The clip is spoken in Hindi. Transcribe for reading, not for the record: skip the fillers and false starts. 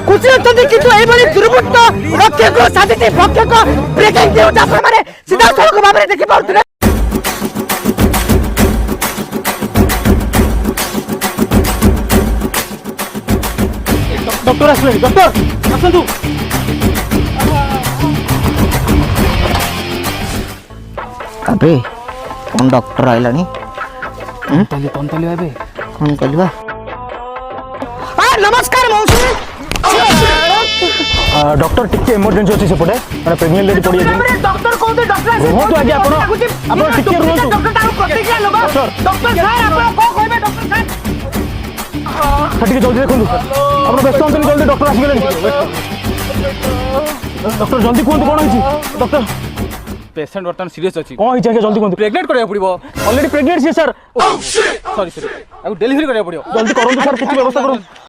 खुशी होती किंतु एभली दुर्बृत्त रक्षक साजिश भक्षक ब्रेकिंग न्यूज आपण माने सीधा सड़क भाव में देखि पाउथिले। डॉक्टर आसले डॉक्टर आसंतु अबे कौन डॉक्टर आइलानी कौन तली अबे कौन कलवा नमस्कार मौसी डॉक्टर टिके इमरजेंसी अछि सेपटे माने प्रेग्नेंट लेडी पड़ी अछि डॉक्टर कोन डॉक्टर रोहतु आगे आपण टिके रोहतु डॉक्टर ताऊ प्रतिक्रिया लो डॉक्टर साहब आपण को कहबे डॉक्टर साहब टिके जल्दी देखंतु आपण व्यस्त होंतनी जल्दी डॉक्टर आसी गेले डॉक्टर जल्दी कोन कोन अछि डॉक्टर पेशेंट वर्तमान सीरियस अछि कोन हिचा जल्दी कोन प्रेग्नेंट करिया पड़िबो ऑलरेडी प्रेग्नेंट छी सर सॉरी सॉरी अब डिलीवरी करिया पड़ियो जल्दी करंतु सर किछि व्यवस्था करू